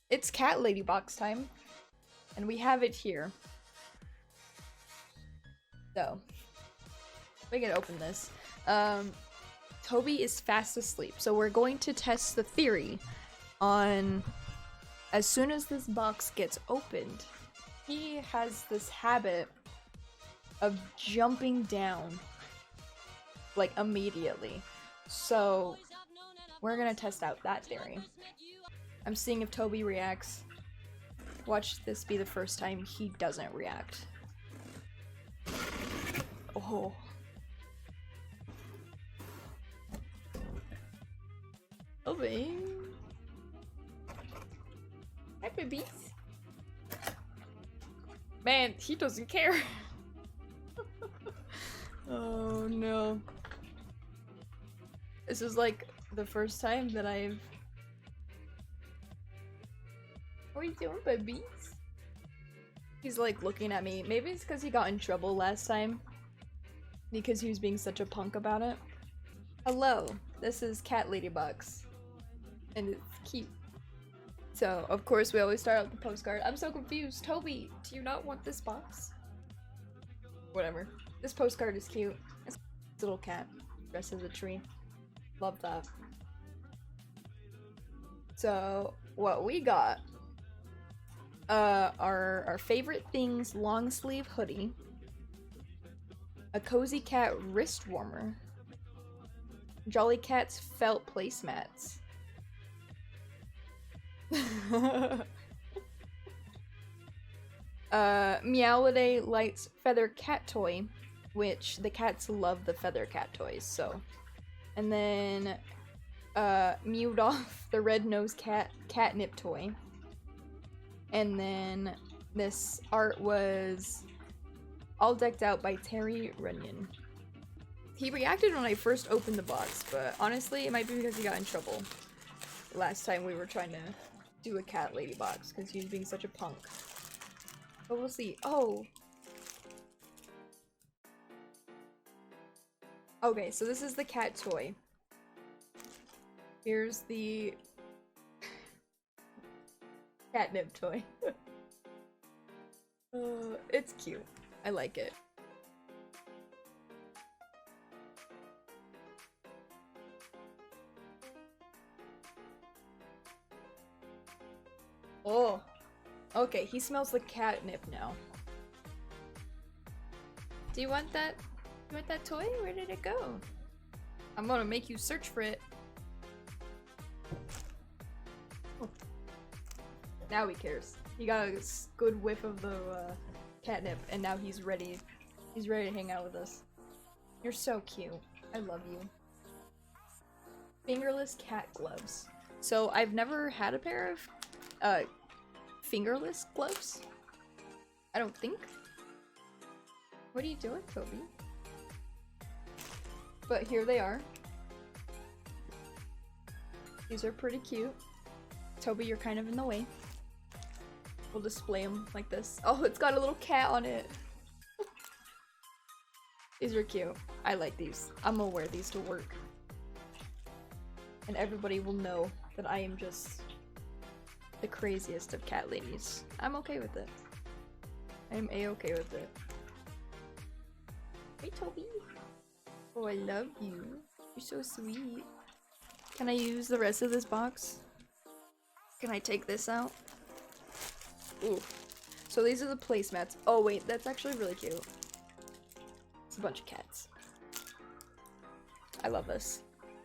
It's CatLadyBox time, and we have it here. So, we can open this. Toby is fast asleep, so we're going to test the theory on as soon as this box gets opened. He has this habit of jumping down, like, immediately. So, we're gonna test out that theory. I'm seeing if Toby reacts. Watch this be the first time he doesn't react. Oh. Toby. Hi, babies. Man, he doesn't care. Oh no. This is like the first time that I've... What are you doing, babies? He's like looking at me. Maybe it's because he got in trouble last time. Because he was being such a punk about it. Hello, this is CatLadyBox. And it's cute. So, of course, we always start out with the postcard. I'm so confused. Toby, do you not want this box? Whatever. This postcard is cute. It's a little cat dressed as a tree. Love that. So, what we got our favorite things long sleeve hoodie, a Cozy Cat wrist warmer, Jolly Cat's felt placemats, Meowliday Lights feather cat toy, which the cats love the feather cat toys, so. And then Mewed Off the red nosed cat catnip toy. And then this art was all decked out by Terry Runyon. He reacted when I first opened the box, but honestly, it might be because he got in trouble last time we were trying to do a CatLadyBox because he was being such a punk. But we'll see. Oh! Okay, so this is the cat toy. Here's the catnip toy. It's cute. I like it. Oh! Okay, he smells like catnip now. Do you want that? You want that toy? Where did it go? I'm gonna make you search for it. Oh. Now he cares. He got a good whiff of the catnip, and now he's ready. He's ready to hang out with us. You're so cute. I love you. Fingerless cat gloves. So I've never had a pair of fingerless gloves. I don't think. What are you doing, Toby? But here they are. These are pretty cute. Toby, you're kind of in the way. We'll display them like this. Oh, it's got a little cat on it. These are cute. I like these. I'm gonna wear these to work. And everybody will know that I am just the craziest of cat ladies. I'm okay with it. I am a-okay with it. Hey, Toby. Oh, I love you. You're so sweet. Can I use the rest of this box? Can I take this out? Ooh. So these are the placemats. Oh wait, that's actually really cute. It's a bunch of cats. I love this,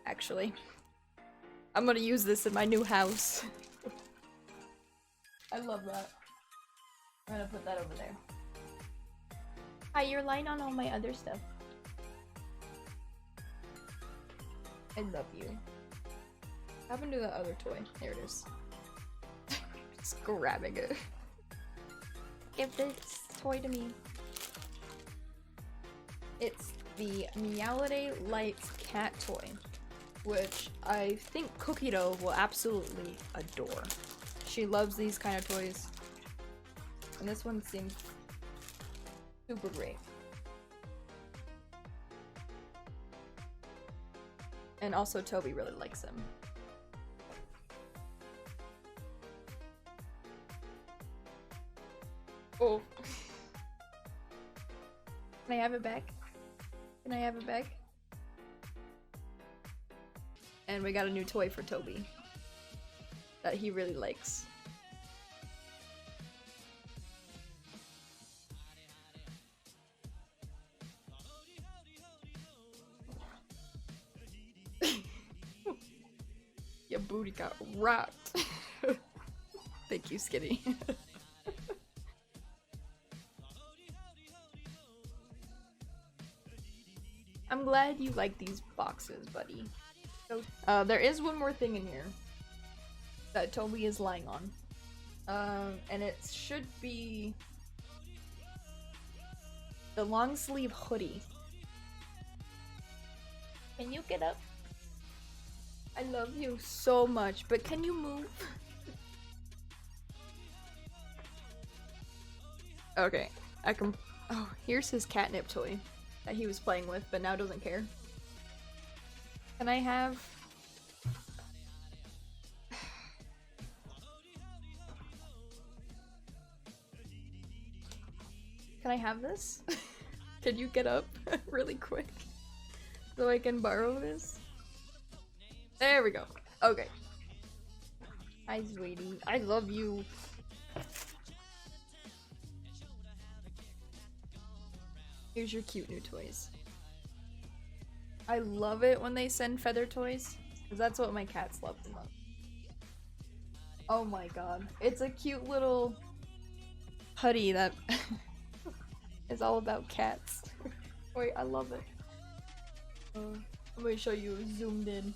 actually. I'm gonna use this in my new house. I love that. I'm gonna put that over there. Hi, you're lying on all my other stuff. I love you. What happened to the other toy? There it is. Just grabbing it. Give this toy to me. It's the Meowliday Lights cat toy, which I think Cookie Dough will absolutely adore. She loves these kind of toys. And this one seems super great. And also Toby really likes him. Oh. Can I have it back? Can I have it back? And we got a new toy for Toby that he really likes. Your booty got rocked. Thank you, Skitty. I'm glad you like these boxes, buddy. So, there is one more thing in here that Toby is lying on. And it should be the long sleeve hoodie. Can you get up? I love you so much, but can you move? Okay, I can. Oh, here's his catnip toy that he was playing with, but now doesn't care. Can I have? Can I have this? Can you get up really quick so I can borrow this? There we go. Okay. Hi, sweetie. I love you. Here's your cute new toys. I love it when they send feather toys, because that's what my cats love the most. Oh my god. It's a cute little hoodie that is all about cats. Wait, I love it. Let me show you zoomed in.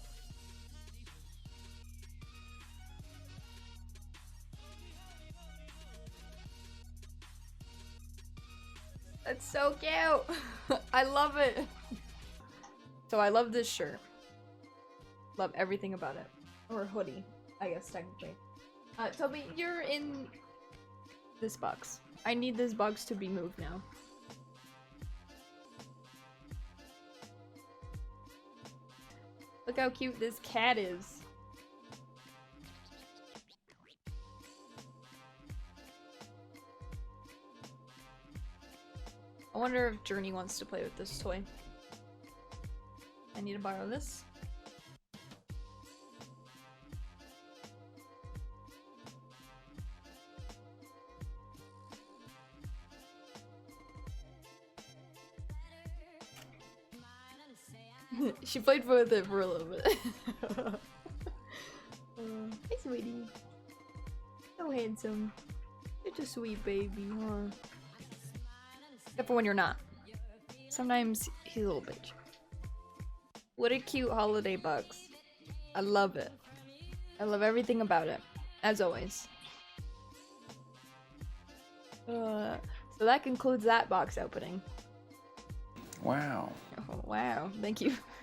That's so cute! I love it! So I love this shirt. Love everything about it. Or hoodie, I guess, technically. Toby, you're in this box. I need this box to be moved now. Look how cute this cat is. I wonder if Journey wants to play with this toy. I need to borrow this. She played with it for a little bit. Hey, sweetie. So handsome. You're a sweet baby, huh? Except for when you're not. Sometimes he's a little bitch. What a cute holiday box. I love it. I love everything about it. As always. So that concludes that box opening. Wow. Oh, wow. Thank you.